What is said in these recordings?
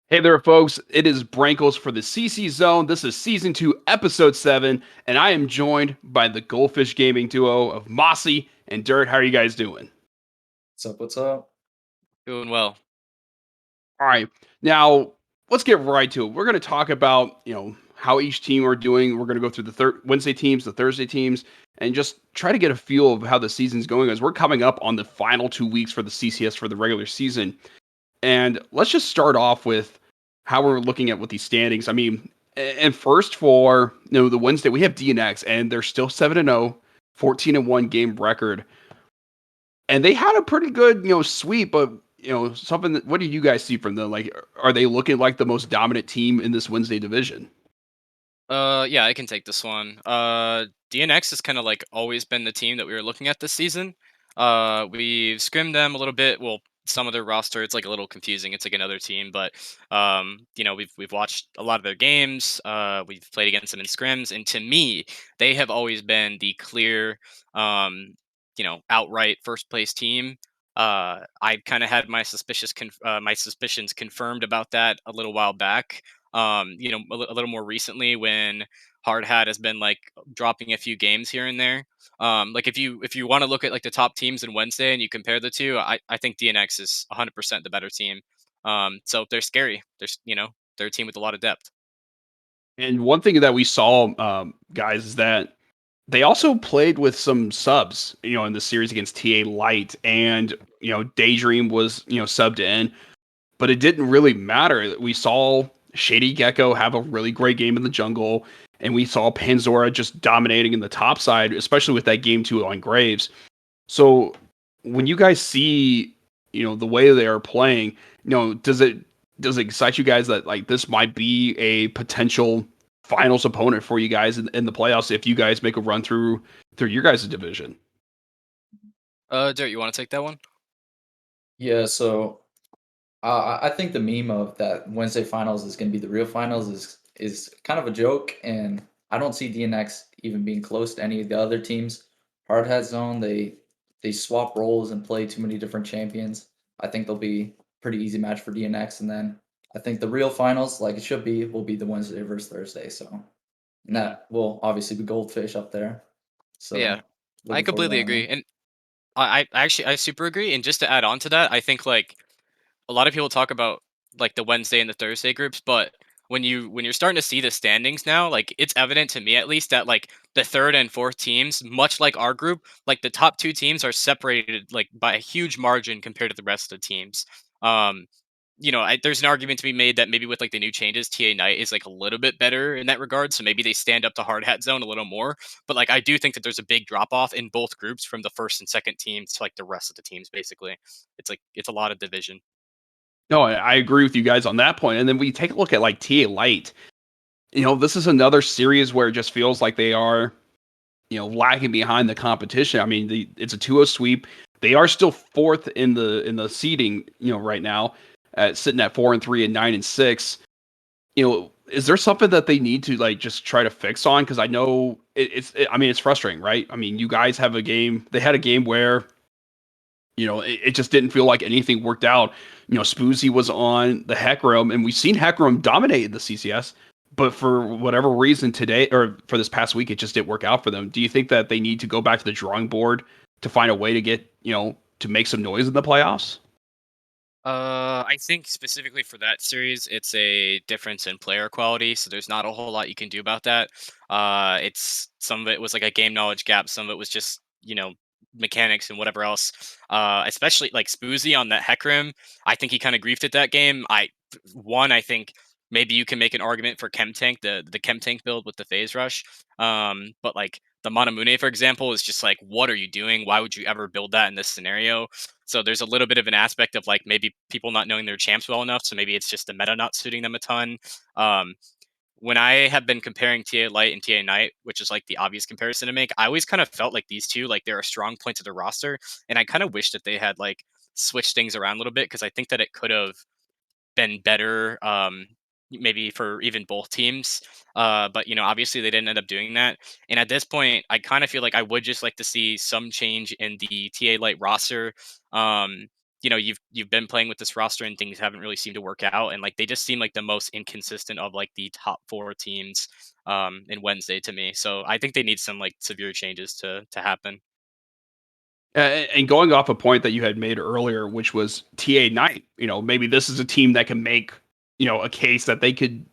Hey there, folks. It is Brankles for the CC Zone. This is Season 2, Episode 7, and I am joined by the Goldfish Gaming duo of Mossy and Dirt. How are you guys doing? What's up? What's up? Doing well. All right. Now, let's get right to it. We're going to talk about, how each team are doing. We're going to go through the Wednesday teams, the Thursday teams, and just try to get a feel of how the season's going as we're coming up on the final 2 weeks for the CCS for the regular season. And let's just start off with how we're looking at with these standings. I mean, and first for the Wednesday, we have DNX, and they're still 7-0, 14-1 game record. And they had a pretty good, sweep, but something that, what do you guys see from them? Like, are they looking like the most dominant team in this Wednesday division? Yeah, I can take this one. DNX has kind of like always been the team that we were looking at this season. We've scrimmed them a little bit. Well, some of their roster, it's like a little confusing. It's like another team, but we've watched a lot of their games. We've played against them in scrims, and to me, they have always been the clear, outright first place team. I kind of had my suspicions confirmed about that a little while back. A little more recently when Hard Hat has been like dropping a few games here and there. Like if you want to look at like the top teams in Wednesday and you compare the two, I think DNX is 100% the better team. So they're scary. They're a team with a lot of depth. And one thing that we saw, guys, is that they also played with some subs, in the series against TA Light, and Daydream was subbed in, but it didn't really matter. We saw Shady Gecko have a really great game in the jungle, and we saw Panzora just dominating in the top side, especially with that game two on Graves. So when you guys see, the way they are playing, does it excite you guys that like this might be a potential finals opponent for you guys in the playoffs if you guys make a run through your guys' division? Dirt, you want to take that one? Yeah, so I think the meme of that Wednesday finals is going to be the real finals is kind of a joke, and I don't see DNX even being close to any of the other teams. Hard Hat Zone, they swap roles and play too many different champions. I think they'll be pretty easy match for DNX, and then I think the real finals, like it should be, will be the Wednesday versus Thursday. So and that will obviously be Goldfish up there. Yeah, So I looking forward to completely that agree, one. and I super agree. And just to add on to that, I think like a lot of people talk about like the Wednesday and the Thursday groups, but when you're starting to see the standings now, like it's evident to me at least that like the third and fourth teams, much like our group, like the top two teams are separated like by a huge margin compared to the rest of the teams. Um, there's an argument to be made that maybe with like the new changes, TA Knight is like a little bit better in that regard, so maybe they stand up to Hard Hat Zone a little more. But like I do think that there's a big drop off in both groups from the first and second teams to like the rest of the teams. Basically, it's a lot of division. No, I agree with you guys on that point. And then we take a look at like TA Light. This is another series where it just feels like they are, lagging behind the competition. I mean, it's a 2-0 sweep. They are still fourth in the seeding, right now, sitting at 4-3 and 9-6. Is there something that they need to like just try to fix on? Because I know I mean, it's frustrating, right? I mean, you guys have a game. They had a game where it just didn't feel like anything worked out. Spoozy was on the Hecarim, and we've seen Hecarim dominate the CCS, but for whatever reason today or for this past week, it just didn't work out for them. Do you think that they need to go back to the drawing board to find a way to get, to make some noise in the playoffs? I think specifically for that series, it's a difference in player quality, so there's not a whole lot you can do about that. It's some of it was like a game knowledge gap, some of it was just mechanics and whatever else. Especially like Spoozy on that Hecarim, I think he kind of griefed at that game. I think maybe you can make an argument for Chem Tank, the Chem Tank build with the Phase Rush. But like the Manamune, for example, is just like, what are you doing? Why would you ever build that in this scenario? So there's a little bit of an aspect of like maybe people not knowing their champs well enough. So maybe it's just the meta not suiting them a ton. Um, when I have been comparing TA Light and TA Knight, which is like the obvious comparison to make, I always kind of felt like these two, like they're a strong point of the roster. And I kind of wish that they had like switched things around a little bit because I think that it could have been better, maybe for even both teams. But obviously they didn't end up doing that. And at this point, I kind of feel like I would just like to see some change in the TA Light roster. Um, you've been playing with this roster and things haven't really seemed to work out, and like they just seem like the most inconsistent of like the top 4 teams in Wednesday to me. So I think they need some like severe changes to happen. And going off a point that you had made earlier, which was TA Knight, maybe this is a team that can make, a case that they could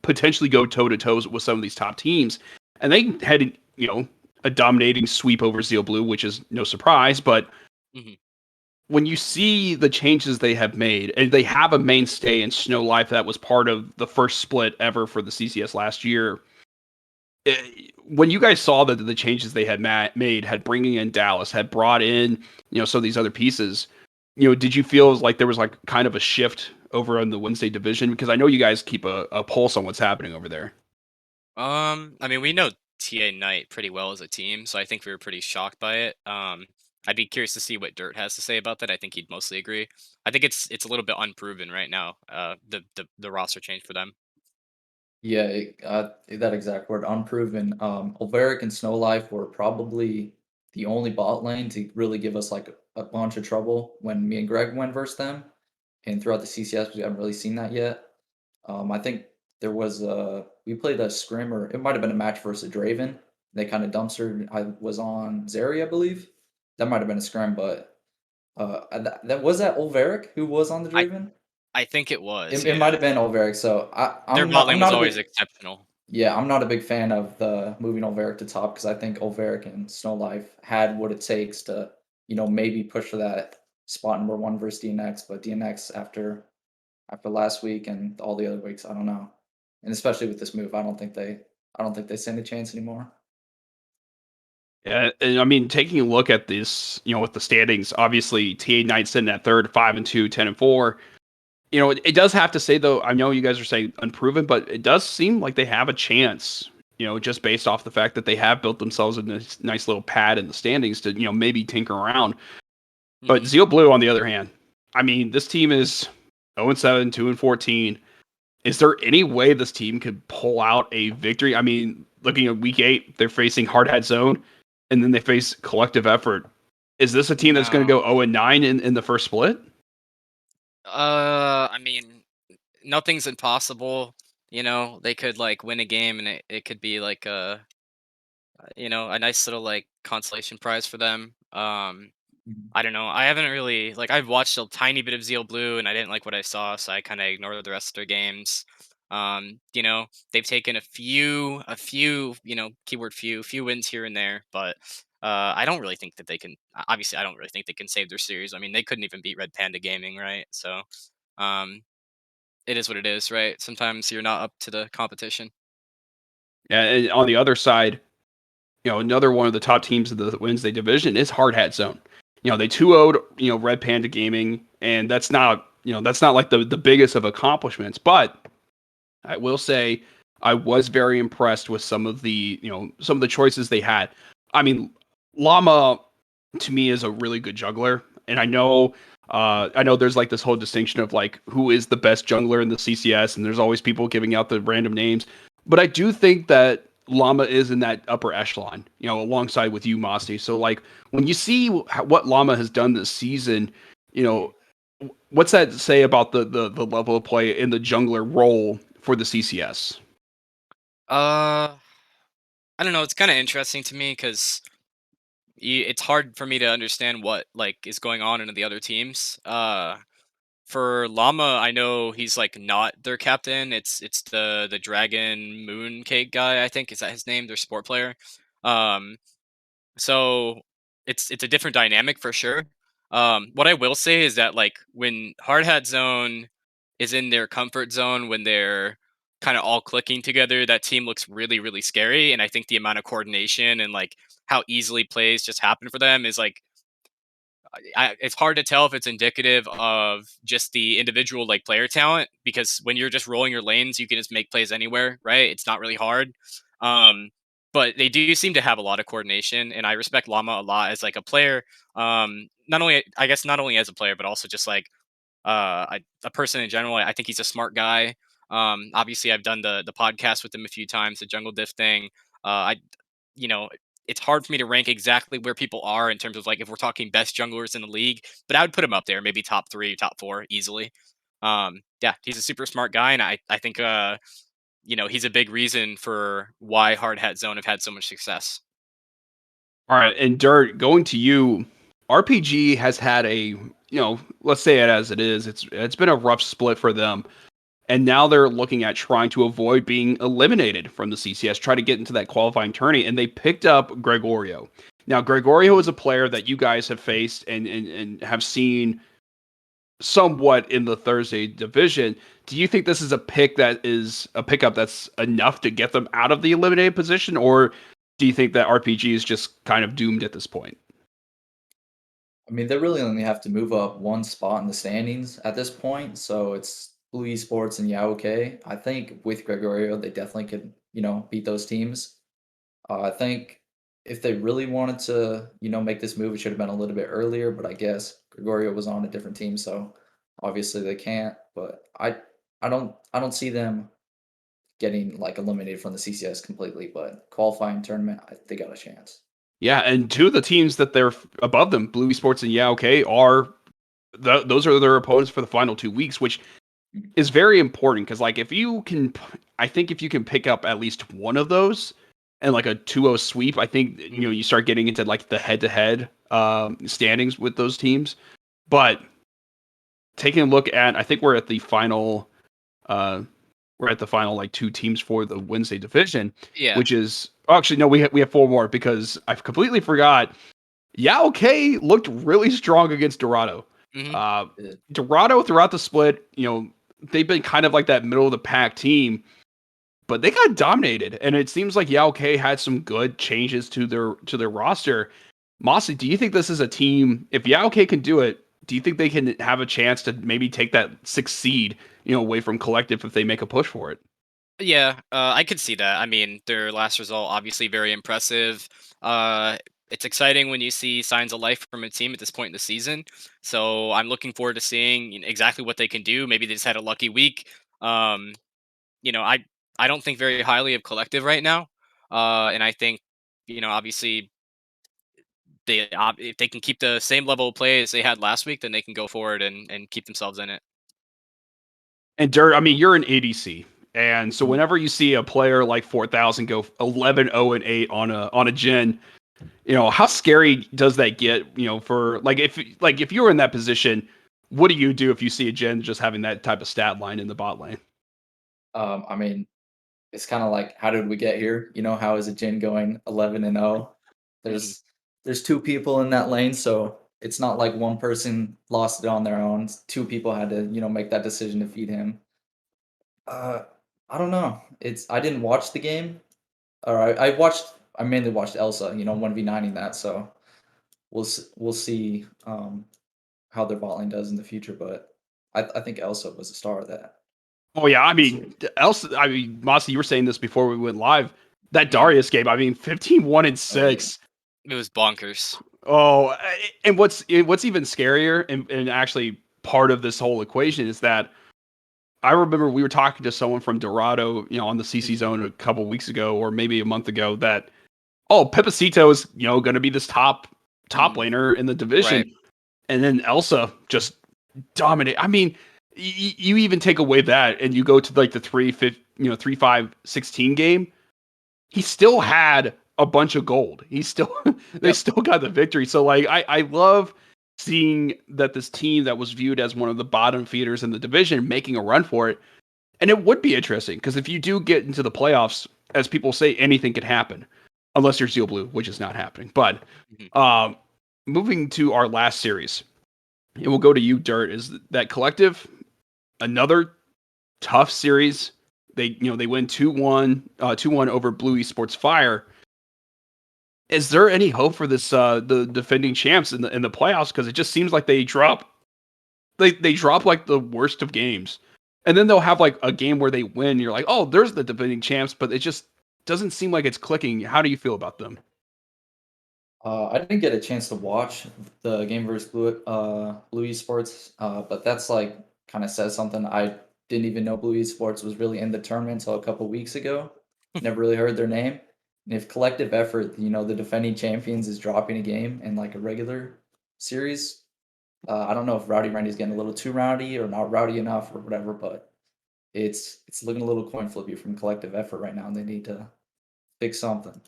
potentially go toe to toes with some of these top teams. And they had, a dominating sweep over Zeal Blue, which is no surprise. But Mhm. when you see the changes they have made, and they have a mainstay in Snow Life that was part of the first split ever for the CCS last year, when you guys saw that the changes they had made, had bringing in Dallas, had brought in, some of these other pieces, did you feel like there was like kind of a shift over in the Wednesday division? Because I know you guys keep a pulse on what's happening over there. I mean, we know TA Knight pretty well as a team, so I think we were pretty shocked by it. I'd be curious to see what Dirt has to say about that. I think he'd mostly agree. I think it's a little bit unproven right now. The roster change for them. Yeah, that exact word, unproven. Olveric and Snow Life were probably the only bot lane to really give us like a bunch of trouble when me and Greg went versus them. And throughout the CCS, we haven't really seen that yet. I think there was we played a scrim, or it might have been a match versus Draven. They kind of dumpstered. I was on Zeri, I believe. That might have been a scrim, but that was that Olveric who was on the I Draven. I think it was, It might yeah. have been Olveric. So Their I'm bot not lane was a always big exceptional. yeah, I'm not a big fan of the moving Olveric to top because I think Olveric and Snow Life had what it takes to, maybe push for that spot number one versus DNX. But DNX after last week and all the other weeks, I don't know. And especially with this move, I don't think they stand a chance anymore. Yeah, and I mean, taking a look at this, with the standings, obviously TA Knight sitting at third, 5-2, 10-4. It does have to say though, I know you guys are saying unproven, but it does seem like they have a chance, just based off the fact that they have built themselves a nice little pad in the standings to, maybe tinker around. But Mhm. Zeal Blue, on the other hand, I mean, this team is 0-7, 2-14. Is there any way this team could pull out a victory? I mean, looking at week 8, they're facing Hard Hat Zone, and then they face Collective Effort. Is this a team that's going to No. go 0-9 in the first split? I mean, nothing's impossible. They could like win a game and it could be like a nice little like consolation prize for them. Mhm. I don't know. I haven't really like I've watched a tiny bit of Zeal Blue and I didn't like what I saw, so I kind of ignored the rest of their games. They've taken a few, keyword few wins here and there, but I don't really think that they can. Obviously, I don't really think they can save their series. I mean, they couldn't even beat Red Panda Gaming, right? So, um, it is what it is, right? Sometimes you're not up to the competition. Yeah, and on the other side, another one of the top teams of the Wednesday division is Hard Hat Zone. They 2-0'd, Red Panda Gaming, and that's not like the biggest of accomplishments, but I will say I was very impressed with some of the choices they had. I mean, Llama to me is a really good jungler, and I know there's like this whole distinction of like who is the best jungler in the CCS, and there's always people giving out the random names, but I do think that Llama is in that upper echelon, alongside with you, Mossy. So like when you see what Llama has done this season, you know, what's that say about the level of play in the jungler role for the CCS? Uh, I don't know. It's kind of interesting to me because it's hard for me to understand what like is going on in the other teams. For Llama, I know he's like not their captain. It's the Dragon Mooncake guy. I think is that his name? Their sport player. Um, so it's a different dynamic for sure. What I will say is that like when Hard Hat Zone is in their comfort zone, when they're kind of all clicking together, that team looks really really scary. And I think the amount of coordination and like how easily plays just happen for them is like it's hard to tell if it's indicative of just the individual like player talent because when you're just rolling your lanes, you can just make plays anywhere, right? It's not really hard. Um, but they do seem to have a lot of coordination, and I respect Llama a lot as like a player. Not only I guess not only as a player, but also just like a person in general. I think he's a smart guy. Obviously, I've done the podcast with him a few times, the Jungle Diff thing. I you know it's hard for me to rank exactly where people are in terms of like if we're talking best junglers in the league, but I would put him up there, maybe top 3, top 4 easily. Yeah, he's a super smart guy, and I think he's a big reason for why Hard Hat Zone have had so much success. All right, and Dirt, going to you, RPG has had let's say it as it is. It's been a rough split for them. And now they're looking at trying to avoid being eliminated from the CCS, try to get into that qualifying tourney, and they picked up Gregorio. Now, Gregorio is a player that you guys have faced and have seen somewhat in the Thursday division. Do you think this is a pickup that's enough to get them out of the eliminated position, or do you think that RPG is just kind of doomed at this point? I mean, they really only have to move up one spot in the standings at this point, so it's Blue Esports and Yaoke. I think with Gregorio, they definitely could, beat those teams. I think if they really wanted to, make this move, it should have been a little bit earlier, but I guess Gregorio was on a different team, so obviously they can't. But I don't see them getting like eliminated from the CCS completely, but qualifying tournament, they got a chance. Yeah, and two of the teams that they're above them, Blue Esports and Yaoke, those are their opponents for the final 2 weeks, which is very important because like I think if you can pick up at least one of those and like a 2-0 sweep, I think you start getting into like the head-to-head standings with those teams. But taking a look at, I think uh we're at the final like 2 teams for the Wednesday division, Yeah. which is actually no, we have 4 more because I completely forgot. Yao K looked really strong against Dorado. Hmm. Uh, Dorado throughout the split, they've been kind of like that middle of the pack team, but they got dominated, and it seems like Yao K had some good changes to their roster. Mossy, do you think this is a team? If Yao K can do it, do you think they can have a chance to maybe take that 6th seed, away from Collective if they make a push for it? Yeah, I could see that. I mean, their last result obviously very impressive. Uh, it's exciting when you see signs of life from a team at this point in the season. So I'm looking forward to seeing exactly what they can do. Maybe they just had a lucky week. Um, you know, I I don't think very highly of Collective right now, and I think obviously if they can keep the same level of play as they had last week, then they can go forward and keep themselves in it. And Dirt, I mean, you're an ADC. And so Mhm. whenever you see a player like 4000 go 11-0-8 on a gen, how scary does that get, for if you were in that position, what do you do if you see a gen just having that type of stat line in the bot lane? I mean, it's kind of like, how did we get here? How is a Jin going 11-0? Mhm. There's there's two people in that lane, so it's not like one person lost it on their own. Two people had to, make that decision to feed him. Uh, I don't know. I didn't watch the game, or I mainly watched Elsa, 1v9ing that, so we'll see how their bot lane does in the future, but I think Elsa was the star of that Oh yeah, I mean, series. Mossy, you were saying this before we went live. That Mhm. Darius game, I mean, 15-1 and Oh yeah. 6. It was bonkers. Oh, and what's even scarier and actually part of this whole equation is that I remember we were talking to someone from Dorado, on the CC Mhm. zone a couple weeks ago or maybe a month ago that Pepacito is, going to be this top Mhm. laner in the Right. division, and then Elsa just dominate. I mean, you even take away that and you go to like the 3-5-16 game. He still had a bunch of gold. They Yep. still got the victory. So like I love seeing that this team that was viewed as one of the bottom feeders in the division making a run for it. And it would be interesting because if you do get into the playoffs, as people say, anything could happen, unless you're Steel Blue, which is not happening. But Mhm. um, moving to our last series, and we'll go to you, Dirt. Is that Collective another tough series? They win 2-1, 2-1 over Blue Esports Fire. Is there any hope for this the defending champs in the playoffs? Because it just seems like they drop like the worst of games, and then they'll have like a game where they win. You're like, oh, there's the defending champs, but it just doesn't seem like it's clicking. How do you feel about them? I didn't get a chance to watch the game versus Blue Esports, but that's like kind of says something. I didn't even know Blue Esports was really in the tournament until a couple weeks ago. Never really heard their name. And if collective effort, the defending champions is dropping a game in like a regular series, I don't know if Rowdy Randy's getting a little too rowdy or not rowdy enough or whatever, but it's looking a little coin flippy from collective effort right now, and they need to fix something.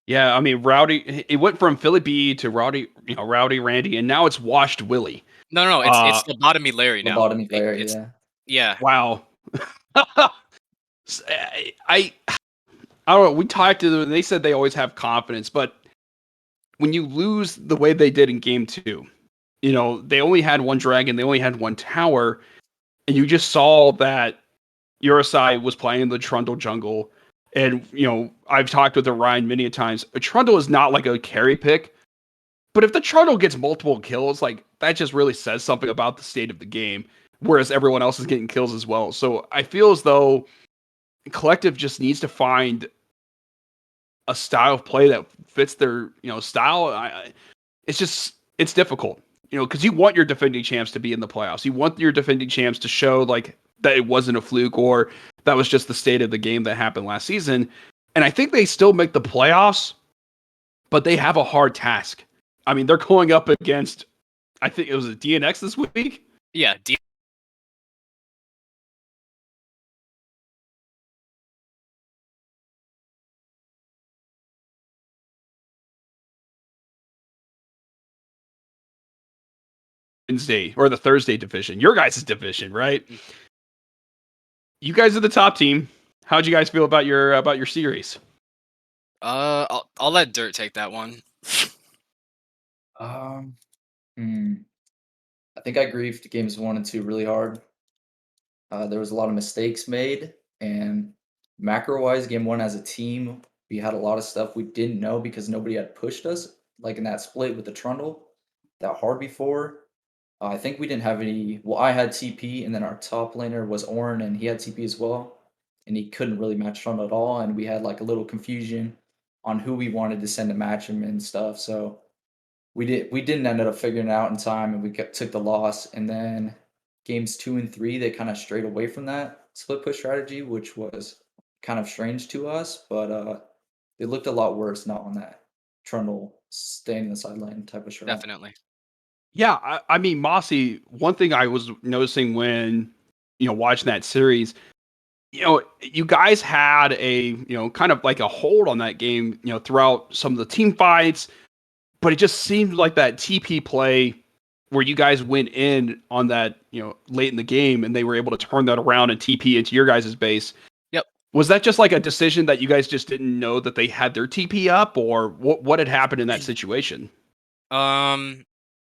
Yeah, I mean, Rowdy. It went from Philly B to Rowdy, Rowdy Randy, and now it's Washed Willie. No, Uh, it's Lobotomy Larry now. Lobotomy player, It's yeah. yeah. wow. I don't know. We talked to them, and they said they always have confidence, but when you lose the way they did in game 2, they only had one dragon, they only had one tower, and you just saw that Urusai was playing the Trundle jungle. And, I've talked with Orion many a times. A Trundle is not like a carry pick, but if the Trundle gets multiple kills, like that just really says something about the state of the game, whereas everyone else is getting kills as well. So I feel as though Collective just needs to find a style of play that fits their, style. It's difficult, because you want your defending champs to be in the playoffs. You want your defending champs to show like that it wasn't a fluke or that was just the state of the game that happened last season. And I think they still make the playoffs, but they have a hard task. I mean, they're going up against, I think it was a DNX this week. Yeah, Wednesday or the Thursday division, your guys' division, right? You guys are the top team. How'd you guys feel about your series? I'll let Dirt take that one. Um, hmm, I think I griefed games 1 and 2 really hard. There was a lot of mistakes made, and macro-wise, game 1 as a team, we had a lot of stuff we didn't know because nobody had pushed us, like in that split with the Trundle, that hard before. I think we didn't have any. Well, I had TP, and then our top laner was Ornn, and he had TP as well, and he couldn't really match Trundle at all, and we had like a little confusion on who we wanted to send to match him and stuff. So we didn't end up figuring it out in time, and took the loss. And then games 2 and 3, they kind of strayed away from that split push strategy, which was kind of strange to us. But it looked a lot worse not on that Trundle staying in the sideline type of strat. Definitely. Yeah, I mean, Mossy, one thing I was noticing when, watching that series, you guys had a, kind of like a hold on that game, throughout some of the team fights, but it just seemed like that TP play where you guys went in on that, late in the game and they were able to turn that around and TP into your guys' base. Yep. Was that just like a decision that you guys just didn't know that they had their TP up, or what had happened in that situation?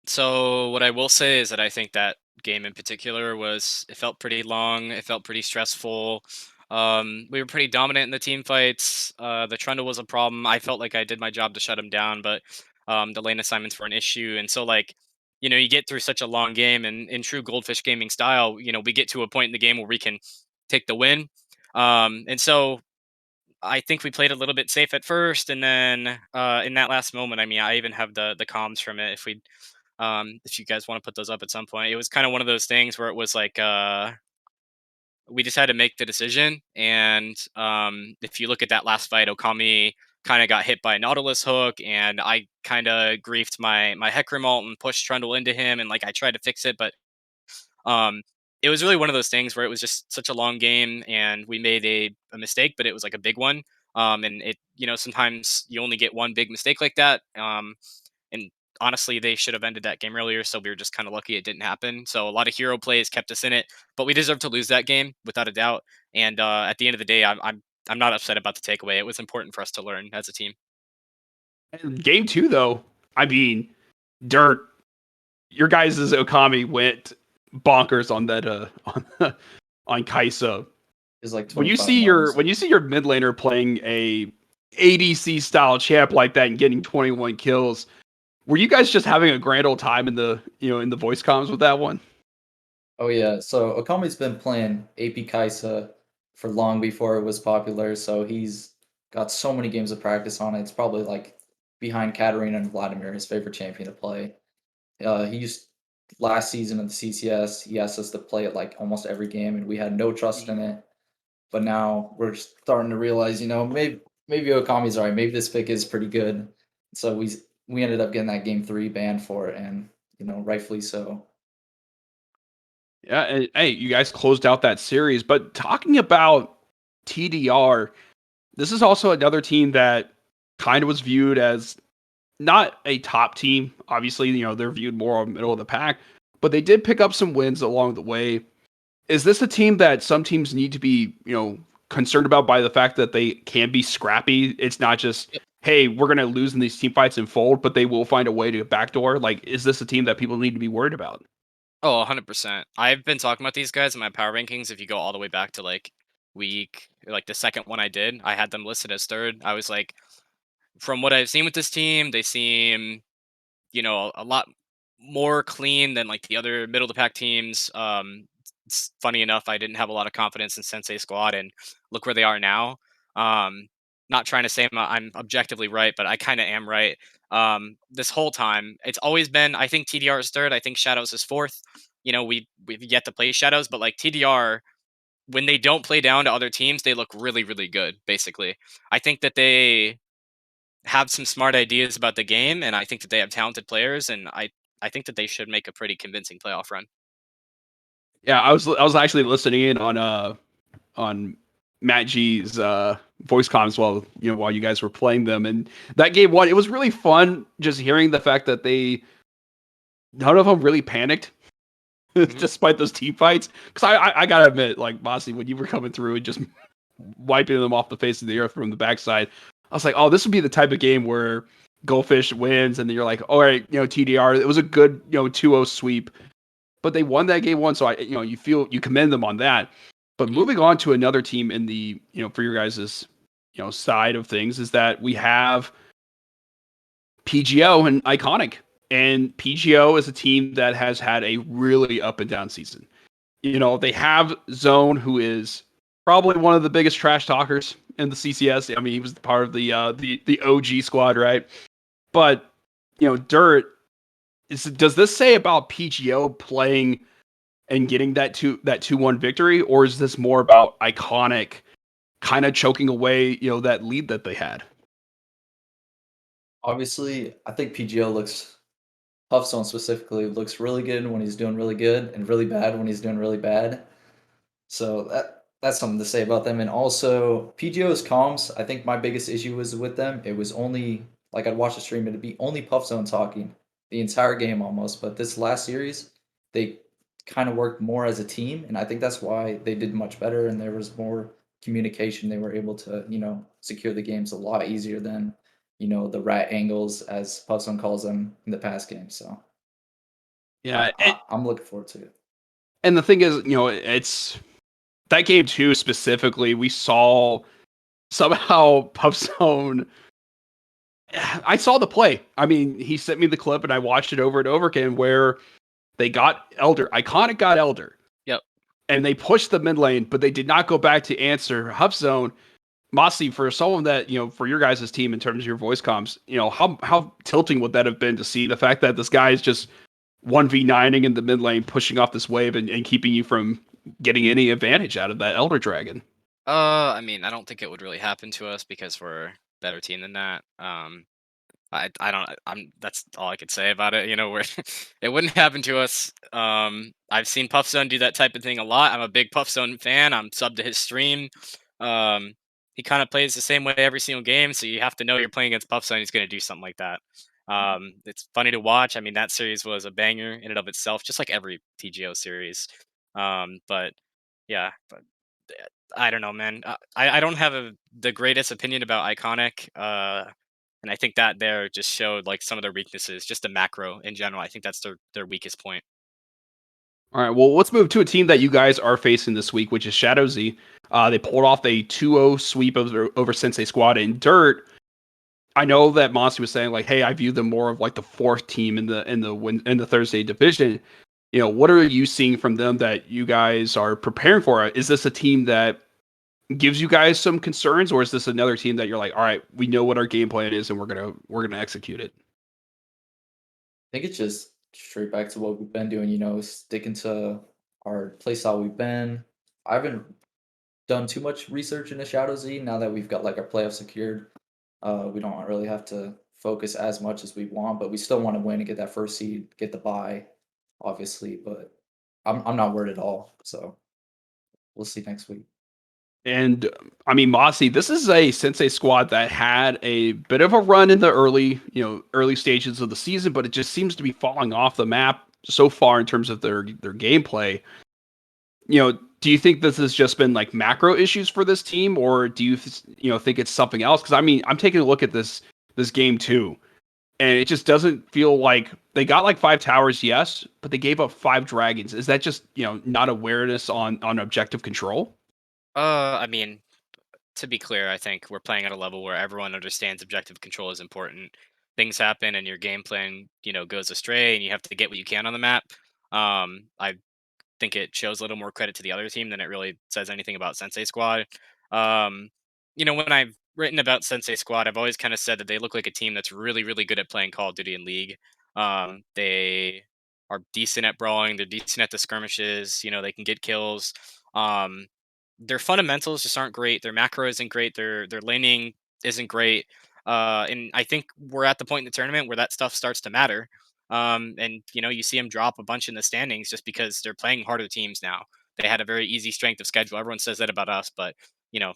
So what I will say is that I think that game in particular it felt pretty long. It felt pretty stressful. We were pretty dominant in the team fights. The Trundle was a problem. I felt like I did my job to shut him down, but the lane assignments were an issue. And so like, you get through such a long game, and in true Goldfish Gaming style, we get to a point in the game where we can take the win. And so I think we played a little bit safe at first, and then in that last moment, I mean, I even have the comms from it. If you guys want to put those up at some point, it was kind of one of those things where it was like we just had to make the decision. And if you look at that last fight, Okami kind of got hit by a Nautilus hook, and I kind of griefed my Hecarim ult and pushed Trundle into him, and like I tried to fix it, but um, it was really one of those things where it was just such a long game, and we made a mistake, but it was like a big one. And it, sometimes you only get one big mistake like that. And honestly, they should have ended that game earlier. So we were just kind of lucky it didn't happen. So a lot of hero plays kept us in it, but we deserved to lose that game without a doubt. And at the end of the day, I'm not upset about the takeaway. It was important for us to learn as a team. And game 2, though, I mean, Dirt, your guys' Okami went bonkers on that on Kaisa. It's like When you 25 see your miles. mid laner playing a ADC style champ like that and getting 21 kills, were you guys just having a grand old time in the in the voice comms with that one? Oh yeah, so Okami's been playing AP Kaisa for long before it was popular, so he's got so many games of practice on it. It's probably like behind Katarina and Vladimir, his favorite champion to play. He used last season of the CCS, he asked us to play it like almost every game, and we had no trust in it. But now we're starting to realize, maybe maybe Okami's right. Maybe this pick is pretty good. So we ended up getting that game 3 banned for it, and rightfully so. Yeah, and hey, you guys closed out that series. But talking about TDR, this is also another team that kind of was viewed as not a top team. Obviously, they're viewed more on middle of the pack, but they did pick up some wins along the way. Is this a team that some teams need to be, concerned about by the fact that they can be scrappy? It's not just, Yep. hey, we're going to lose in these team fights and fold, but they will find a way to backdoor. Like, is this a team that people need to be worried about? Oh, 100%. I've been talking about these guys in my power rankings. If you go all the way back to like the second one I did, I had them listed as third. I was like, from what I've seen with this team, they seem, a lot more clean than like the other middle of the pack teams. It's funny enough, I didn't have a lot of confidence in Sensei Squad, and look where they are now. Um, Not trying to say I'm objectively right, but I kind of am right. This whole time, it's always been. I think TDR is third. I think Shadows is fourth. We've yet to play Shadows, but like TDR, when they don't play down to other teams, they look really really good. Basically, I think that they have some smart ideas about the game, and I think that they have talented players, and I think that they should make a pretty convincing playoff run. Yeah, I was actually listening in on Matt G's voice comms while you guys were playing them, and that game one, it was really fun just hearing the fact that none of them really panicked Mhm. despite those team fights. Because I gotta admit, like Mossy, when you were coming through and just wiping them off the face of the earth from the backside, I was like, oh, this would be the type of game where Goldfish wins, and then you're like, all right, TDR, it was a good 2-0 sweep, but they won that game one, so you commend them on that. But Mhm. moving on to another team in the for your guys's side of things is that we have PGO and Iconic. And PGO is a team that has had a really up and down season. They have Zone, who is probably one of the biggest trash talkers in the CCS. I mean, he was part of the OG squad, right? But Dirt does this say about PGO playing and getting that 2-1 victory, or is this more about Iconic kind of choking away that lead that they had? Obviously, I think PGO looks Puffstone specifically looks really good when he's doing really good, and really bad when he's doing really bad. So that's something to say about them. And also PGO's comms, I think my biggest issue was with them. It was only like I'd watch the stream, it'd be only Puffstone talking the entire game almost. But this last series, they kind of worked more as a team, and I think that's why they did much better and there was more communication. They were able to, secure the games a lot easier than, the rat angles as Puffstone calls them in the past games. So Yeah, I'm looking forward to it. and the thing is, it's that game too specifically. We saw somehow Puffstone. I saw the play. I mean, he sent me the clip, and I watched it over and over again. Where they got Elder, Iconic got Elder, Yep. and they pushed the mid lane, but they did not go back to answer Huffzone. Mossy, for someone that for your guys' team in terms of your voice comms, how tilting would that have been to see the fact that this guy is just 1v9ing in the mid lane, pushing off this wave and keeping you from getting any advantage out of that Elder Dragon? I mean, I don't think it would really happen to us because we're a better team than that. I don't I'm That's all I could say about it. Where it wouldn't happen to us. I've seen Puffstone do that type of thing a lot. I'm a big Puffstone fan. I'm subbed to his stream. Um, he kind of plays the same way every single game, so you have to know you're playing against Puffstone. He's going to do something like that. It's funny to watch. I mean, that series was a banger in and of itself, just like every TGO series. But yeah, but I don't know, man. I don't have the greatest opinion about Iconic. And I think that there just showed like some of their weaknesses, just the macro in general. I think that's their weakest point. All right, well, let's move to a team that you guys are facing this week, which is Shadow Z. They pulled off a 2-0 sweep over Sensei Squad in Dirt. I know that Monty was saying like, "Hey, I view them more of like the fourth team in the Thursday division." What are you seeing from them that you guys are preparing for? Is this a team that gives you guys some concerns, or is this another team that you're like, "All right, we know what our game plan is, and we're gonna execute it"? I think it's just straight back to what we've been doing, sticking to our play style we've been. I haven't done too much research into Shadow Z. Now that we've got like our playoff secured, we don't really have to focus as much as we want, but we still want to win and get that first seed, get the bye, obviously. But I'm not worried at all. So we'll see next week. And I mean, Mossy, this is a Sensei squad that had a bit of a run in the early stages of the season, but it just seems to be falling off the map so far in terms of their gameplay. Do you think this has just been like macro issues for this team, or do you think it's something else? Because I mean, I'm taking a look at this game too, and it just doesn't feel like they got like 5 towers, yes, but they gave up 5 dragons. Is that just not awareness on objective control? I mean, to be clear, I think we're playing at a level where everyone understands objective control is important. Things happen and your game plan, goes astray and you have to get what you can on the map. I think it shows a little more credit to the other team than it really says anything about Sensei Squad. Um, when I've written about Sensei Squad, I've always kind of said that they look like a team that's really, really good at playing Call of Duty and League. They are decent at brawling. They're decent at the skirmishes. They can get kills. Um, their fundamentals just aren't great. Their macro isn't great. Their laning isn't great. And I think we're at the point in the tournament where that stuff starts to matter. And you see them drop a bunch in the standings just because they're playing harder teams now. They had a very easy strength of schedule. Everyone says that about us, but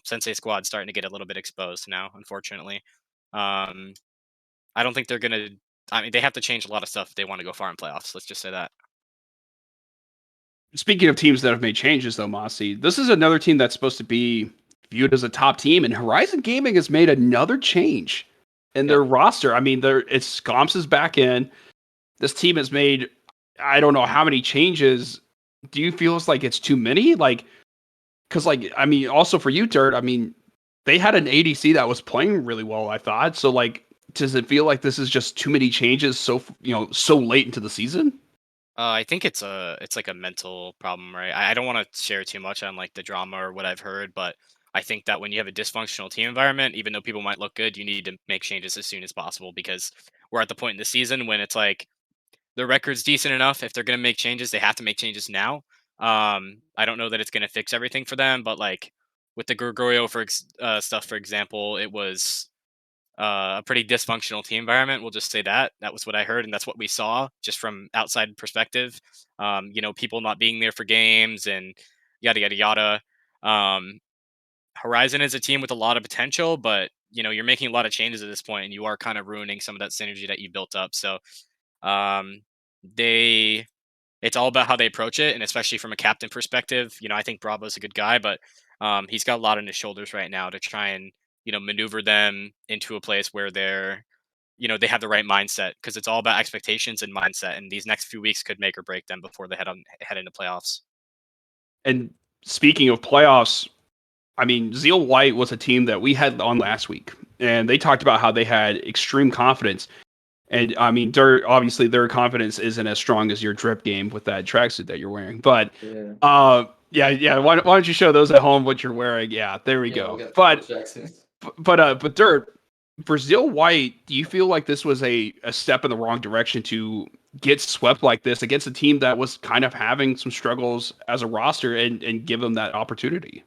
Sensei Squad's starting to get a little bit exposed now, unfortunately. Um, I don't think they're gonna. I mean, they have to change a lot of stuff if they want to go far in playoffs. Let's just say that. Speaking of teams that have made changes, though, Mossy, this is another team that's supposed to be viewed as a top team, and Horizon Gaming has made another change in Yep. their roster. I mean, it's Scomps is back in. This team has made I don't know how many changes. Do you feel it's like it's too many? Like, because I mean, also for you, Dirt. I mean, they had an ADC that was playing really well. I thought so. Like, does it feel like this is just too many changes so late into the season? I think it's like a mental problem, right? I don't want to share too much on like the drama or what I've heard, but I think that when you have a dysfunctional team environment, even though people might look good, you need to make changes as soon as possible because we're at the point in the season when it's like the record's decent enough. If they're going to make changes, they have to make changes now. I don't know that it's going to fix everything for them, but like with the Gregorio stuff, for example, it was a pretty dysfunctional team environment. We'll just say that was what I heard, and that's what we saw just from outside perspective. People not being there for games and yada yada yada. Um, Horizon is a team with a lot of potential, but you're making a lot of changes at this point, and you are kind of ruining some of that synergy that you built up. So um, they it's all about how they approach it, and especially from a captain perspective, I think Bravo's a good guy, but he's got a lot on his shoulders right now to try and maneuver them into a place where they have the right mindset because it's all about expectations and mindset, and these next few weeks could make or break them before they head into playoffs. And speaking of playoffs, I mean, Zeal White was a team that we had on last week, and they talked about how they had extreme confidence. And I mean, obviously their confidence isn't as strong as your drip game with that tracksuit that you're wearing. But Yeah. yeah. Why don't you show those at home what you're wearing? Yeah, there we Yeah, we'll go. get But Jackson. but Dirt, for Zeal White, do you feel like this was a step in the wrong direction to get swept like this against a team that was kind of having some struggles as a roster and give them that opportunity?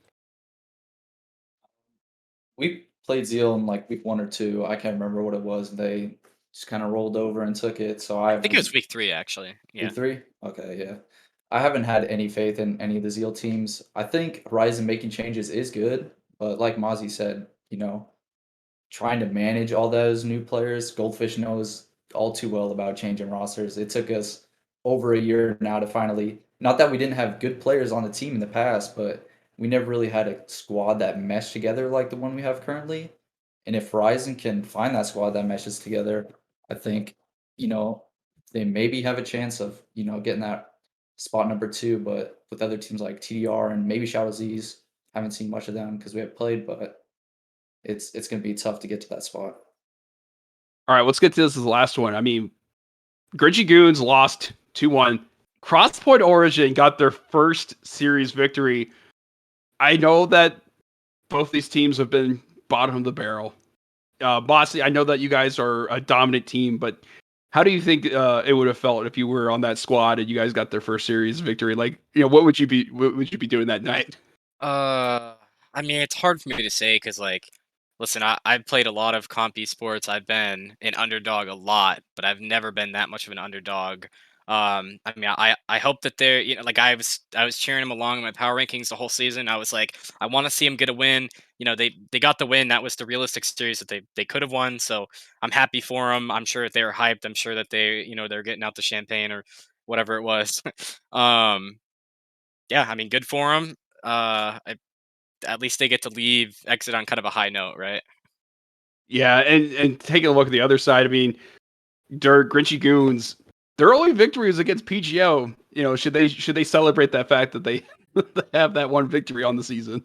We played Zeal in like week 1 or 2. I can't remember what it was. They just kind of rolled over and took it. So I I think it was haven't. week 3 actually. Yeah. Week 3? Okay, yeah. I haven't had any faith in any of the Zeal teams. I think Horizon making changes is good, but like Mozzie said, trying to manage all those new players, Goldfish knows all too well about changing rosters. It took us over a year now to finally, not that we didn't have good players on the team in the past, but we never really had a squad that meshed together like the one we have currently. And if Horizon can find that squad that meshes together, I think, you know, they maybe have a chance of, getting that spot number 2. But with other teams like TDR and maybe Shadow Z's, haven't seen much of them because we have played, but it's gonna be tough to get to that spot. All right, let's get to this as the last one. I mean, Grinchy Goons lost 2-1. Crosspoint Origin got their first series victory. I know that both these teams have been bottom of the barrel. Bossy, I know that you guys are a dominant team, but how do you think it would have felt if you were on that squad and you guys got their first series victory? Like, what would you be doing that night? Uh, I mean, it's hard for me to say because, like, listen, I've played a lot of comp esports. I've been an underdog a lot, but I've never been that much of an underdog. I mean, I hope that they're, like I was cheering them along in my power rankings the whole season. I was like, I want to see them get a win. They got the win. That was the realistic series that they could have won. So I'm happy for them. I'm sure that they were hyped. I'm sure that they're getting out the champagne or whatever it was. um, yeah, I mean, good for them. At least they get to exit on kind of a high note, right? Yeah, and taking a look at the other side, I mean, Dirt, Grinchy Goons, their only victory is against PGO. Should they celebrate that fact that they they have that one victory on the season?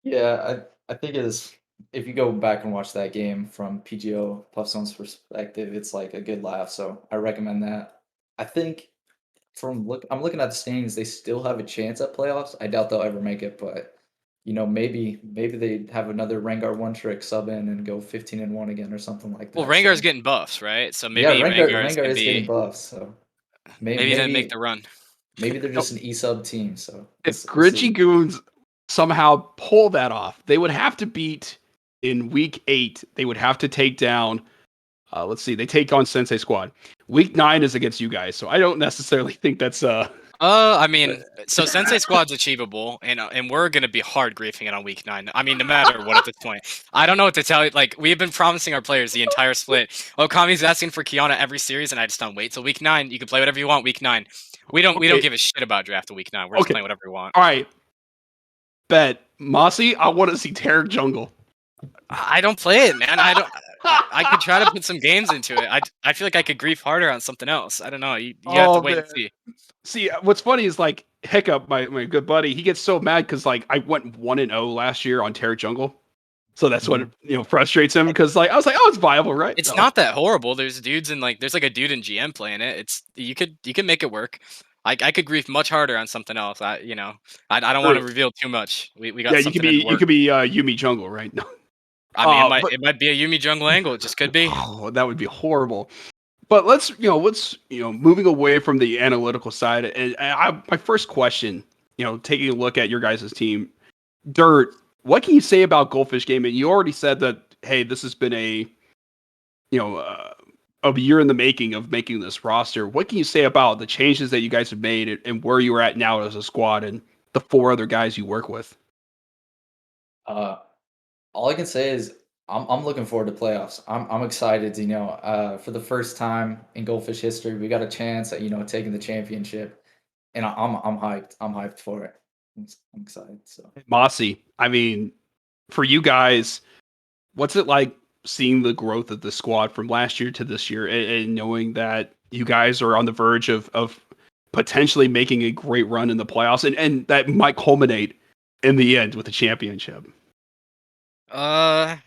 Yeah, I think it is. If you go back and watch that game from PGO Puffstone's perspective, it's like a good laugh. So I recommend that. I think I'm looking at the standings. They still have a chance at playoffs. I doubt they'll ever make it, but maybe they have another Rengar one trick sub in and go 15-1 again or something like Well, that. Rengar's So getting buffs, right? So yeah, maybe Rengar Rengar's Rengar gonna is getting be buffs. So maybe he's gonna make the maybe run. maybe they're No, just an E sub team. So if we'll Grinchy see. Goons somehow pull that off, they would have to beat in week 8. They would have to take down. Let's see, they take on Sensei Squad. Week 9 is against you guys, so I don't necessarily think that's I mean, so Sensei Squad's achievable, and we're gonna be hard griefing it on week 9. I mean, no matter what at this point. I don't know what to tell you. Like, we've been promising our players the entire split. Okami's asking for Kiana every series, and I just don't wait till week 9. You can play whatever you want week 9. We don't okay. give a shit about draft of week 9. We're just Okay, playing whatever we want. all right. Bet Mossy, I want to see Tarek Jungle. I don't play it, man. I could try to put some games into it. I feel like I could grief harder on something else. I don't know. You have to Oh wait man. and see. See, what's funny is like Hiccup, my good buddy, he gets so mad because like I went 1-0 last year on Terra Jungle, so that's what Mhm. frustrates him because like I was like, oh, it's viable, right? It's No, not that horrible. There's like a dude in GM playing it. It's you could make it work. I could grief much harder on something else. I don't want to true. reveal too much. We Yeah, got something in the you work. could be Yumi Jungle, right? No, I mean, but it might be a Yumi jungle angle. It just could be. oh, that would be horrible. But let's moving away from the analytical side, and my first question, taking a look at your guys' team, Dirt. What can you say about Goldfish Gaming? You already said that. Hey, this has been you know, uh, a year in the making of making this roster. What can you say about the changes that you guys have made and where you're at now as a squad and the 4 other guys you work with? Uh, all I can say is I'm looking forward to playoffs. I'm excited. For the first time in Goldfish history, we got a chance at taking the championship, and I'm hyped. I'm hyped for it. I'm excited. So Mossy, I mean, for you guys, what's it like seeing the growth of the squad from last year to this year and knowing that you guys are on the verge of potentially making a great run in the playoffs and that might culminate in the end with a championship?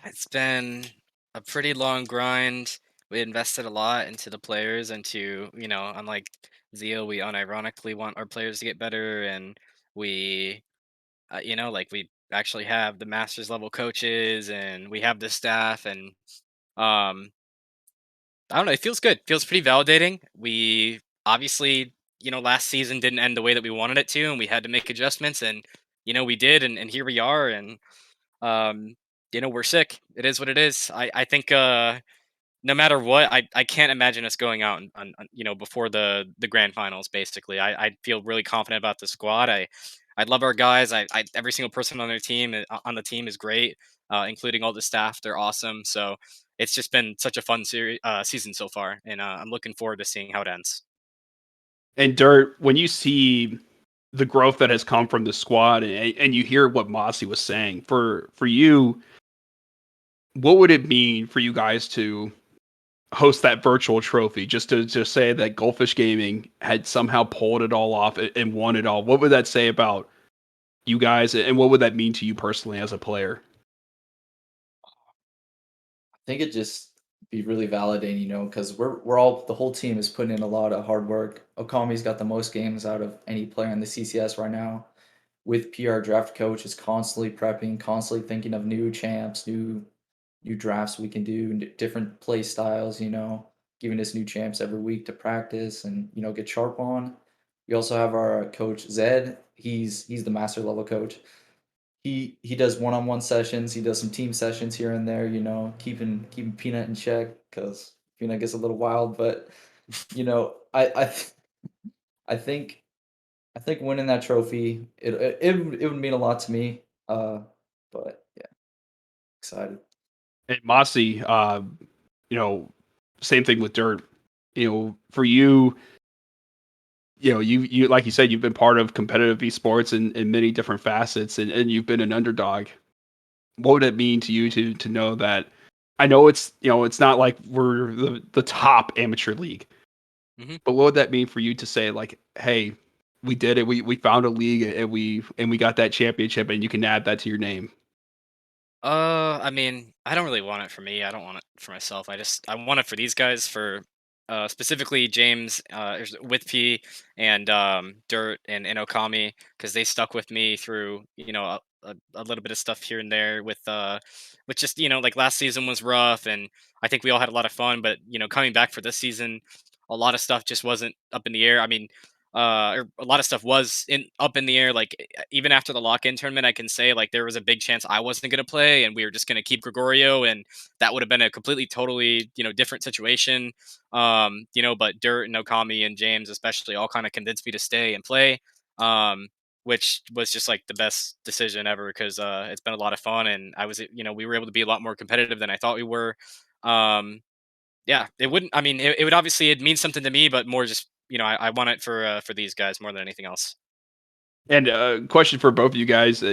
It's been a pretty long grind. We invested a lot into the players, into unlike Zeal, we unironically want our players to get better, and we like we actually have the masters level coaches and we have the staff and um I don't know, it feels good. Feels pretty validating. We obviously, last season didn't end the way that we wanted it to and we had to make adjustments and we did and here we are and um we're sick. It is what it is. I think no matter what, I can't imagine us going out before the grand finals. Basically, I feel really confident about the squad. I love our guys. Every single person on their team on the team is great, including all the staff. They're awesome. So it's just been such a fun season so far, and I'm looking forward to seeing how it ends. And Dirt, when you see the growth that has come from the squad and you hear what Mossy was saying, for you, what would it mean for you guys to host that virtual trophy just to say that Goldfish Gaming had somehow pulled it all off and won it all? What would that say about you guys and what would that mean to you personally as a player? I think it just be really validating, because we're all the whole team is putting in a lot of hard work. Okami's got the most games out of any player in the CCS right now. With PR draft coach is constantly prepping, constantly thinking of new champs, new drafts we can do, different play styles, giving us new champs every week to practice and get sharp on. We also have our coach Zed. He's the master level coach. he does one-on-one sessions. He does some team sessions here and there. Keeping Peanut in check because Peanut gets a little wild. But I think winning that trophy it would mean a lot to me. But yeah, excited. And Mossy, you know, same thing with Dirt. For you, you like you said, you've been part of competitive esports in many different facets, and you've been an underdog. What would it mean to you to know that? I know it's not like we're the top amateur league, Mhm. but what would that mean for you to say like, hey, we did it, we found a league and we got that championship, and you can add that to your name. I mean, I don't really want it for me. I don't want it for myself. I want it for these guys, for specifically James, with P and Dirt and Okami, because they stuck with me through a little bit of stuff here and there with just like last season was rough, and I think we all had a lot of fun, but coming back for this season, a lot of stuff just wasn't up in the air. I mean, or a lot of stuff was in up in the air. Like even after the lock-in tournament, I can say like there was a big chance I wasn't going to play, and we were just going to keep Gregorio, and that would have been a completely, totally different situation. But Dirt and Okami and James especially all kind of convinced me to stay and play. Which was just like the best decision ever because it's been a lot of fun, and we were able to be a lot more competitive than I thought we were. Um, yeah, it wouldn't. I mean, it would obviously it means something to me, but more just I want it for these guys more than anything else. And question for both of you guys,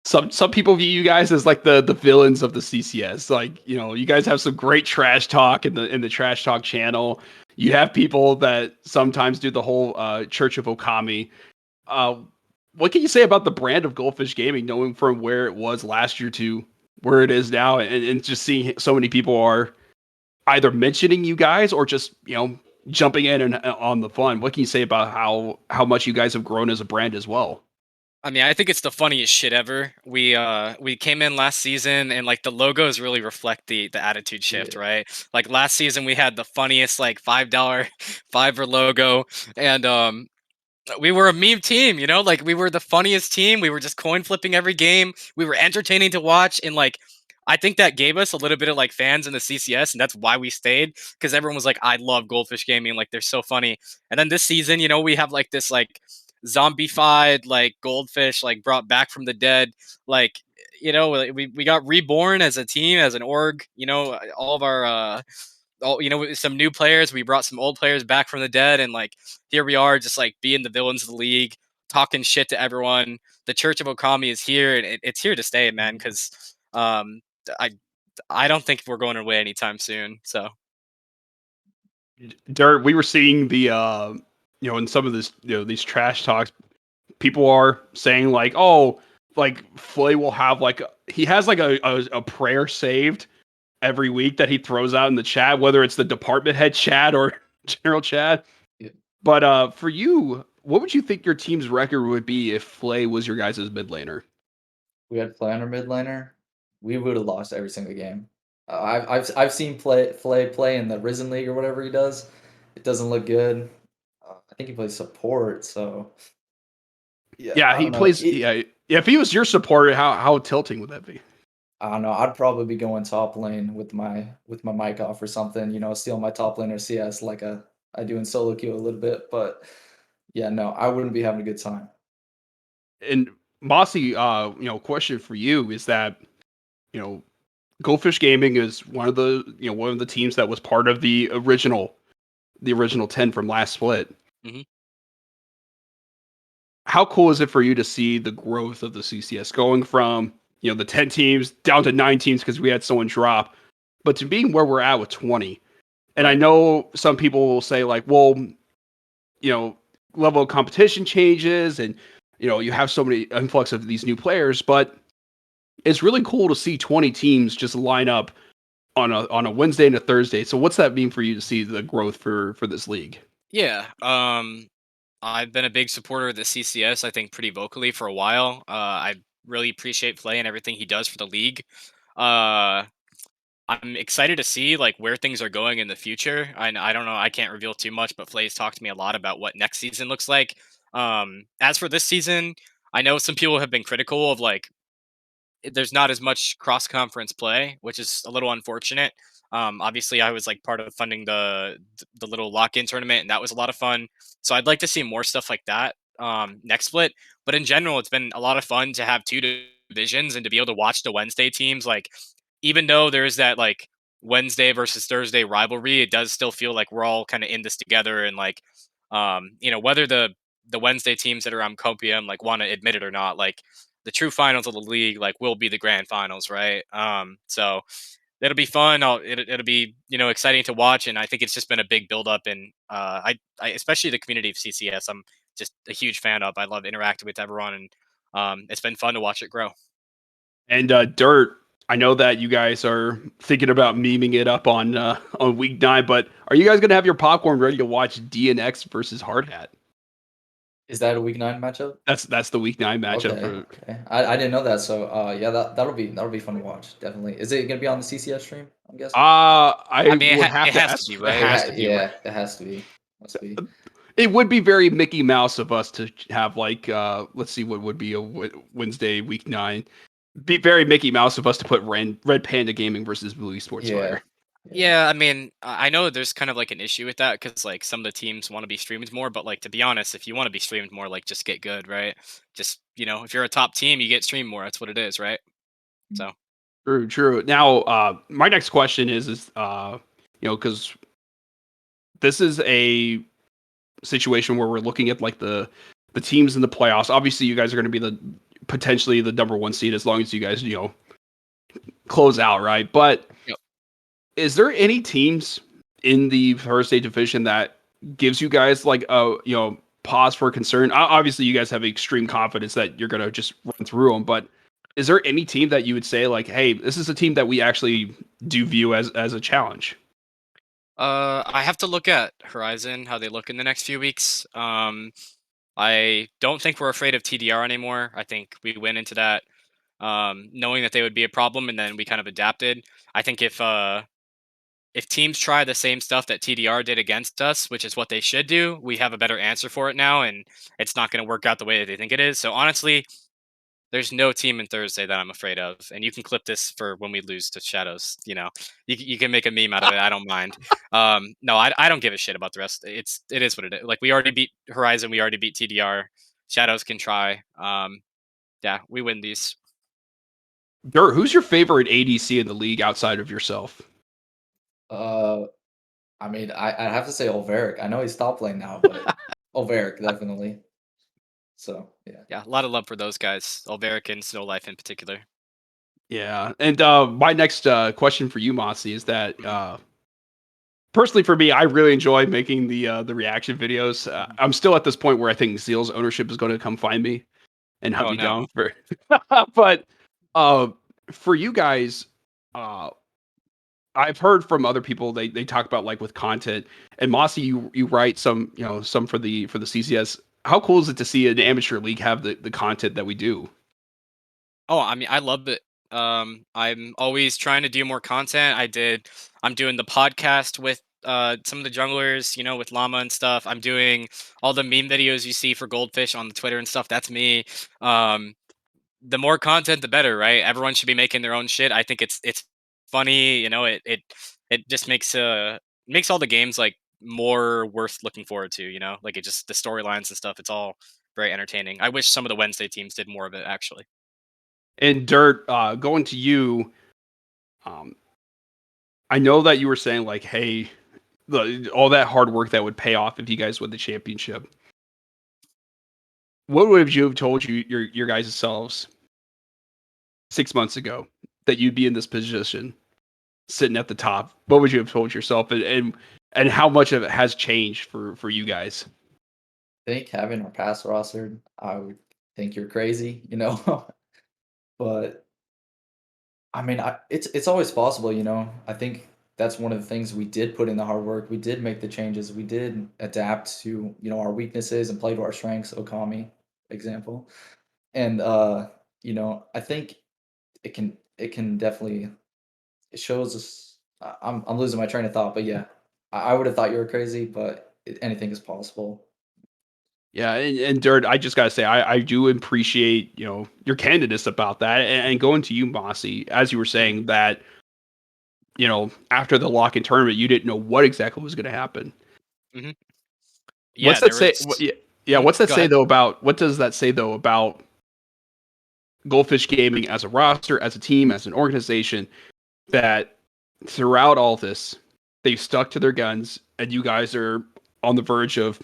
some people view you guys as like the villains of the CCS. Like, you guys have some great trash talk in the trash talk channel. You have people that sometimes do the whole Church of Okami. Uh, what can you say about the brand of Goldfish Gaming, knowing from where it was last year to where it is now, and just seeing so many people are either mentioning you guys or just jumping in and on the fun? What can you say about how much you guys have grown as a brand as well? I mean, I think it's the funniest shit ever. We came in last season and like the logos really reflect the attitude shift, Yeah. right? Like last season we had the funniest like $5 fiver logo, and we were a meme team, like we were the funniest team. We were just coin flipping every game. We were entertaining to watch, and like I think that gave us a little bit of like fans in the CCS, and that's why we stayed because everyone was like, "I love Goldfish Gaming, like they're so funny." And then this season, we have like this like zombified like goldfish like brought back from the dead, like we got reborn as a team, as an org. All of our some new players. We brought some old players back from the dead, and like here we are, just like being the villains of the league, talking shit to everyone. The Church of Okami is here, and it's here to stay, man. Because I I don't think we're going away anytime soon. So Dirt, we were seeing in some of this, these trash talks, people are saying like, oh, like Flay will have like he has like a prayer saved every week that he throws out in the chat, whether it's the department head chat or general chat. Yeah. But for you, what would you think your team's record would be if Flay was your guys' mid laner? We had Flay on our mid laner, we would have lost every single game. I've seen Flay play in the Risen League or whatever he does. It doesn't look good. I think he plays support, so yeah, Yeah, I he don't know. plays. Yeah, if he was your support, how tilting would that be? I don't know. I'd probably be going top lane with my mic off or something. Stealing my top laner CS like I do in solo queue a little bit. But yeah, no, I wouldn't be having a good time. And Mossy, question for you is that you know Goldfish Gaming is one of the teams that was part of the original 10 from last split. mhm. How cool is it for you to see the growth of the CCS going from the 10 teams down to 9 teams because we had someone drop, but to being where we're at with 20? And I Right. know some people will say like, well, you know, level of competition changes, and you have so many influx of these new players, but it's really cool to see 20 teams just line up on a Wednesday and a Thursday. So what's that mean for you to see the growth for this league? Yeah. I've been a big supporter of the CCS. I think pretty vocally for a while. I really appreciate Flay and everything he does for the league. Uh, I'm excited to see like where things are going in the future. I don't know. I can't reveal too much, but Flay's talked to me a lot about what next season looks like. As for this season, I know some people have been critical of like there's not as much cross conference play, which is a little unfortunate. Obviously, I was like part of funding the little lock in tournament, and that was a lot of fun. So I'd like to see more stuff like that next split. But in general, it's been a lot of fun to have two divisions and to be able to watch the Wednesday teams. Like, even though there's that like Wednesday versus Thursday rivalry, it does still feel like we're all kind of in this together. And like, whether the Wednesday teams that are on Copium like want to admit it or not, like the true finals of the league like will be the grand finals, right? So it'll be fun. It'll be exciting to watch, and I think it's just been a big build up, and I especially the community of CCS. I'm just a huge fan of. I love interacting with everyone, and it's been fun to watch it grow. And Dirt, I know that you guys are thinking about memeing it up on week 9, but are you guys gonna have your popcorn ready to watch DNX versus Hard Hat? Is that a week 9 matchup? That's the week 9 matchup Okay, for. okay. I didn't know that. So yeah, that'll be fun to watch. Definitely. Is it gonna be on the CCS stream? I'm guessing. I I mean, would have it to has to ask. be It right. has to be. Yeah, it has to be. Must be. It would be very Mickey Mouse of us to have like let's see what would be a Wednesday week 9. Be very Mickey Mouse of us to put Red Panda Gaming versus Blue Esports Yeah. Fire. Yeah, I mean, I know there's kind of like an issue with that because like some of the teams want to be streamed more, but like to be honest, if you want to be streamed more, like just get good, right? Just if you're a top team, you get streamed more. That's what it is, right? So True, true. Now, my next question is because this is a situation where we're looking at like the teams in the playoffs. Obviously, you guys are going to be the potentially the number 1 seed as long as you guys close out, right? But yep. is there any teams in the Thursday division that gives you guys like a pause for concern? Obviously, you guys have extreme confidence that you're going to just run through them, but is there any team that you would say like, hey, this is a team that we actually do view as a challenge? I have to look at Horizon, how they look in the next few weeks. I don't think we're afraid of TDR anymore. I think we went into that knowing that they would be a problem, and then we kind of adapted. I think if teams try the same stuff that TDR did against us, which is what they should do, we have a better answer for it now, and it's not going to work out the way that they think it is. So honestly, there's no team in Thursday that I'm afraid of, and you can clip this for when we lose to Shadows. You can make a meme out of it. I don't mind. No, I don't give a shit about the rest. It is what it is. Like we already beat Horizon, we already beat TDR. Shadows can try. Yeah, we win these. Dirt, who's your favorite ADC in the league outside of yourself? Uh, I mean, I have to say Olveric. I know he's top lane now, but Olveric definitely. So yeah. Yeah, a lot of love for those guys, Olveric and Snow Life in particular. Yeah, and my next question for you, Mossy, is that Mhm. personally for me, I really enjoy making the reaction videos. Mhm. I'm still at this point where I think Zeal's ownership is going to come find me and hunt Oh me no. down for. But uh, for you guys, uh, I've heard from other people they talk about like with content and Mossy, you write some some for the CCS. How cool is it to see an amateur league have the content that we do? Oh, I mean, I love it. I'm always trying to do more content. I'm doing the podcast with some of the junglers, with Llama and stuff. I'm doing all the meme videos you see for Goldfish on the Twitter and stuff. That's me. Um, the more content, the better, right? Everyone should be making their own shit. I think it's funny. It just makes all the games like more worth looking forward to. Like it just the storylines and stuff. It's all very entertaining. I wish some of the Wednesday teams did more of it actually. And Dirt, going to you, um, I know that you were saying like, hey, all that hard work that would pay off if you guys win the championship. What would you have told your guys' selves 6 months ago that you'd be in this position, sitting at the top? What would you have told yourself, and how much of it has changed for you guys? I think having our pass rostered, I would think you're crazy, you know. But I mean, it's always possible, you know. I think that's one of the things we did put in the hard work. We did make the changes. We did adapt to our weaknesses and play to our strengths. Okami example, and I think it can definitely it shows us. I'm losing my train of thought, but yeah, I would have thought you were crazy, but anything is possible. Yeah, and Dirt, I just gotta say, I do appreciate your candidness about that, and going to you, Mossy, as you were saying that after the lock-in tournament, you didn't know what exactly was going to happen. Hmm. What's Yeah, that there say? was. Yeah, what's that Go say ahead. though about what does that say though about Goldfish Gaming as a roster, as a team, as an organization that throughout all this they've stuck to their guns, and you guys are on the verge of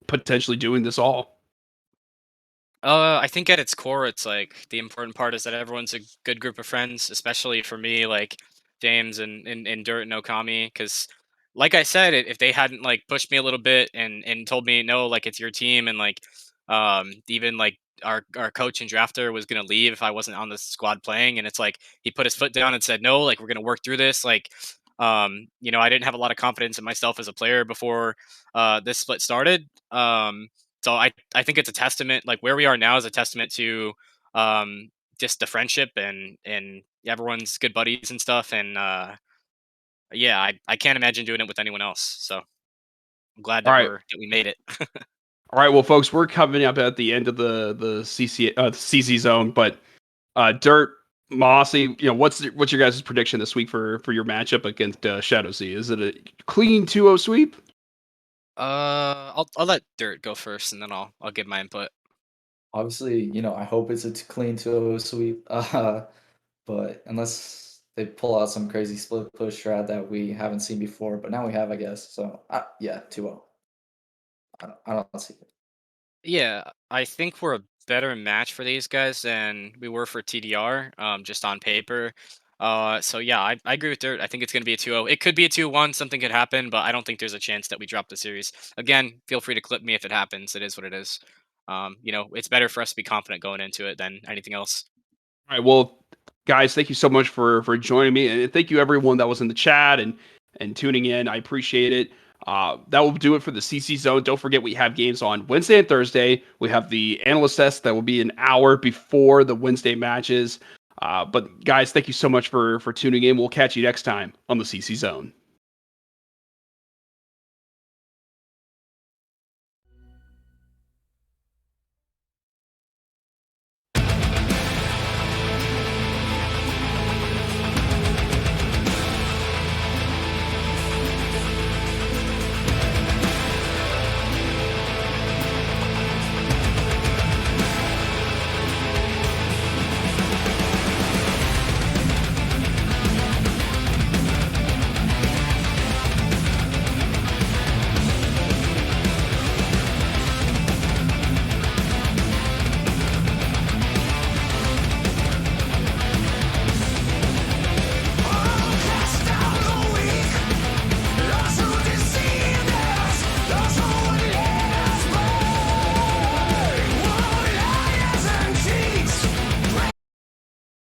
potentially doing this all. I think at its core, it's like the important part is that everyone's a good group of friends, especially for me, like James and Dirt and Okami. Because, like I said, if they hadn't like pushed me a little bit and told me no, like it's your team, and like even like our coach and drafter was gonna leave if I wasn't on the squad playing, and it's like he put his foot down and said no, like we're gonna work through this. Like, I didn't have a lot of confidence in myself as a player before this split started. So I think it's a testament, like where we are now is a testament to just the friendship and everyone's good buddies and stuff. And yeah, I can't imagine doing it with anyone else. So I'm glad All that right, we made it. all right. Well, folks, we're coming up at the end of the CC zone, but Dirt, Mossy, what's your guys' prediction this week for your matchup against Shadow Sea? Is it a clean 2-0 sweep? I'll let Dirt go first, and then I'll give my input. Obviously, I hope it's a clean 2-0 sweep. But unless they pull out some crazy split push strat that we haven't seen before, but now we have, I guess. So yeah, 2-0. I don't see it. Yeah, I think we're a better match for these guys than we were for TDR, just on paper. So yeah, I agree with Dirt. I think it's going to be a 2-0. It could be a 2-1. Something could happen, but I don't think there's a chance that we drop the series. Again, feel free to clip me if it happens. It is what it is. It's better for us to be confident going into it than anything else. All right. Well, guys, thank you so much for joining me, and thank you everyone that was in the chat and tuning in. I appreciate it. That will do it for the CC Zone. Don't forget we have games on Wednesday and Thursday. We have the analyst test that will be an hour before the Wednesday matches. But guys, thank you so much for tuning in. We'll catch you next time on the CC Zone.